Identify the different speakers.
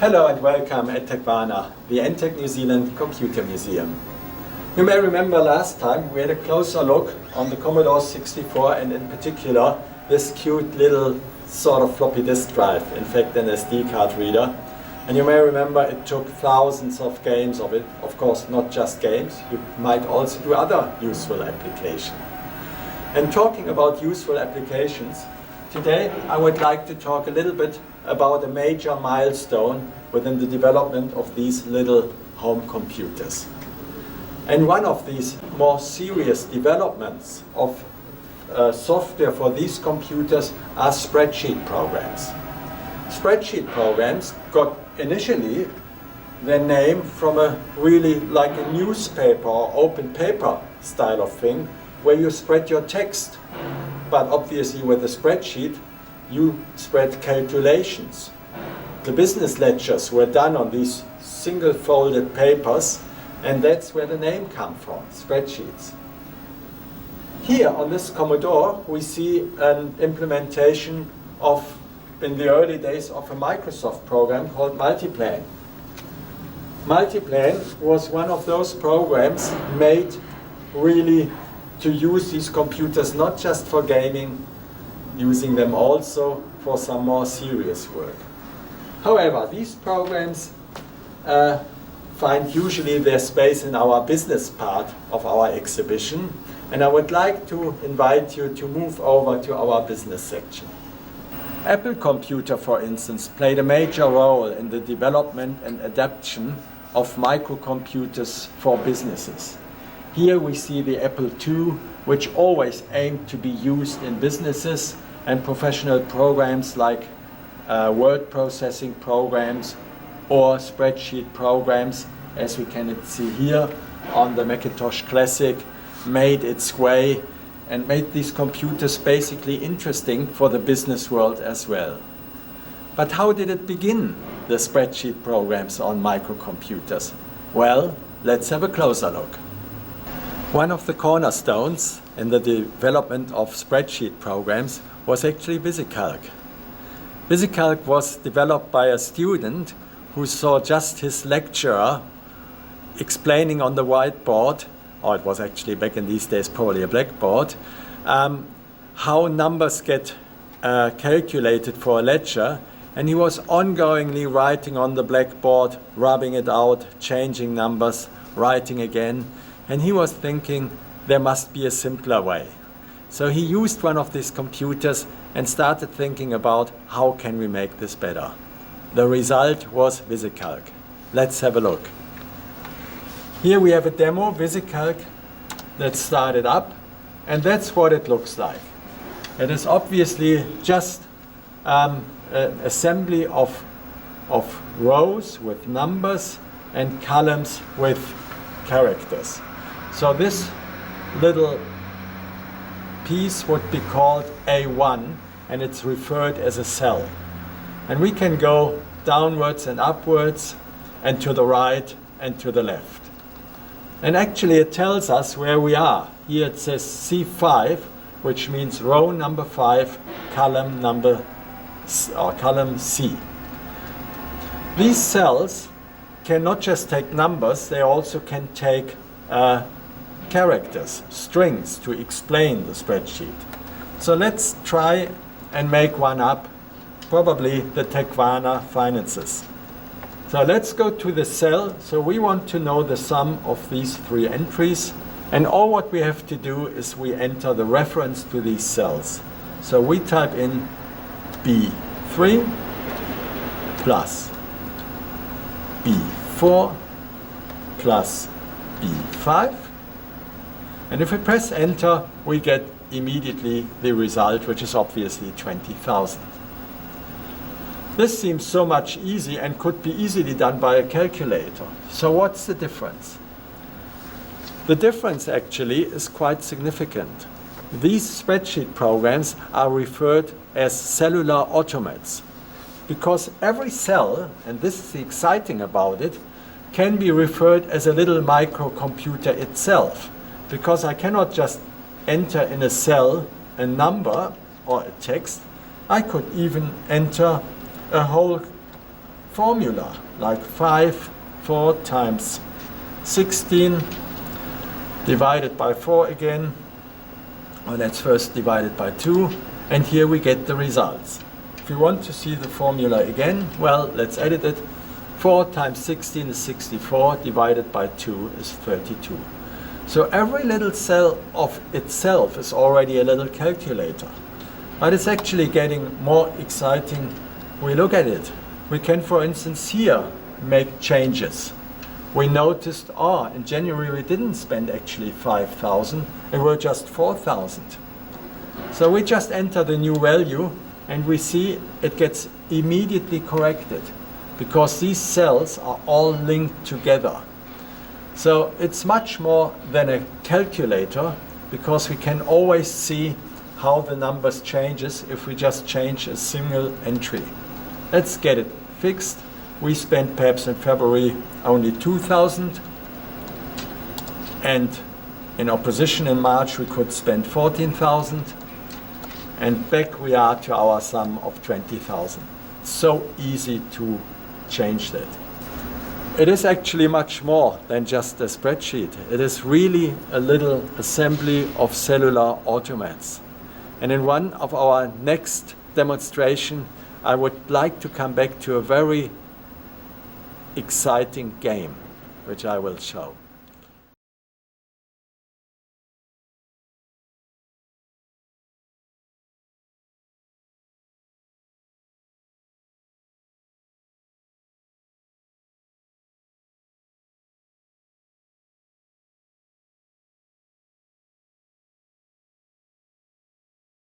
Speaker 1: Hello and welcome at Techvana, the NTech New Zealand Computer Museum. You may remember last time we had a closer look on the Commodore 64 and in particular this cute little sort of floppy disk drive, in fact an SD card reader. And you may remember it took thousands of games of it, of course not just games, you might also do other useful applications. And talking about useful applications, today I would like to talk a little bit about a major milestone within the development of these little home computers. And one of these more serious developments of software for these computers are spreadsheet programs. Spreadsheet programs got initially their name from a really like a newspaper or open paper style of thing where you spread your text. But obviously with a spreadsheet you spread calculations. The business ledgers were done on these single folded papers, and that's where the name comes from, spreadsheets. Here on this Commodore we see an implementation of, in the early days, of a Microsoft program called Multiplane. Multiplane was one of those programs made really to use these computers not just for gaming, using them also for some more serious work. However, these programs find usually their space in our business part of our exhibition, and I would like to invite you to move over to our business section. Apple Computer, for instance, played a major role in the development and adoption of microcomputers for businesses. Here we see the Apple II, which always aimed to be used in businesses and professional programs like word processing programs or spreadsheet programs, as we can see here on the Macintosh Classic, made its way and made these computers basically interesting for the business world as well. But how did it begin, the spreadsheet programs on microcomputers? Well, let's have a closer look. One of the cornerstones in the development of spreadsheet programs was actually Visicalc. Visicalc was developed by a student who saw just his lecturer explaining on the whiteboard, or it was actually back in these days probably a blackboard, how numbers get calculated for a ledger, and he was ongoingly writing on the blackboard, rubbing it out, changing numbers, writing again. And he was thinking there must be a simpler way. So he used one of these computers and started thinking about how can we make this better. The result was Visicalc. Let's have a look. Here we have a demo, Visicalc, that started up, and that's what it looks like. It is obviously just an assembly of rows with numbers and columns with characters. So this little piece would be called A1, and it's referred as a cell. And we can go downwards and upwards, and to the right and to the left. And actually it tells us where we are. Here it says C5, which means row number 5, column C. These cells can not just take numbers, they also can take characters, strings, to explain the spreadsheet. So let's try and make one up, probably the Techvana finances. So let's go to the cell. So we want to know the sum of these three entries, and all what we have to do is we enter the reference to these cells. So we type in B3 plus B4 plus B5, and if we press enter we get immediately the result, which is obviously 20,000. This seems so much easy and could be easily done by a calculator. So what's the difference? The difference actually is quite significant. These spreadsheet programs are referred as cellular automats, because every cell, and this is the exciting about it, can be referred as a little microcomputer itself, because I cannot just enter in a cell a number or a text. I could even enter a whole formula, like 4 times 16 divided by 4 again. Well, let's first divide it by 2, and here we get the results. If we want to see the formula again, well, let's edit it. 4 times 16 is 64, divided by 2 is 32. So every little cell of itself is already a little calculator. But it's actually getting more exciting. We look at it. We can, for instance, here make changes. We noticed, in January we didn't spend actually 5,000, it were just 4,000. So we just enter the new value and we see it gets immediately corrected because these cells are all linked together. So it's much more than a calculator because we can always see how the numbers changes if we just change a single entry. Let's get it fixed. We spent perhaps in February only 2,000, and in opposition in March we could spend 14,000, and back we are to our sum of 20,000. So easy to change that. It is actually much more than just a spreadsheet. It is really a little assembly of cellular automats. And in one of our next demonstration, I would like to come back to a very exciting game, which I will show.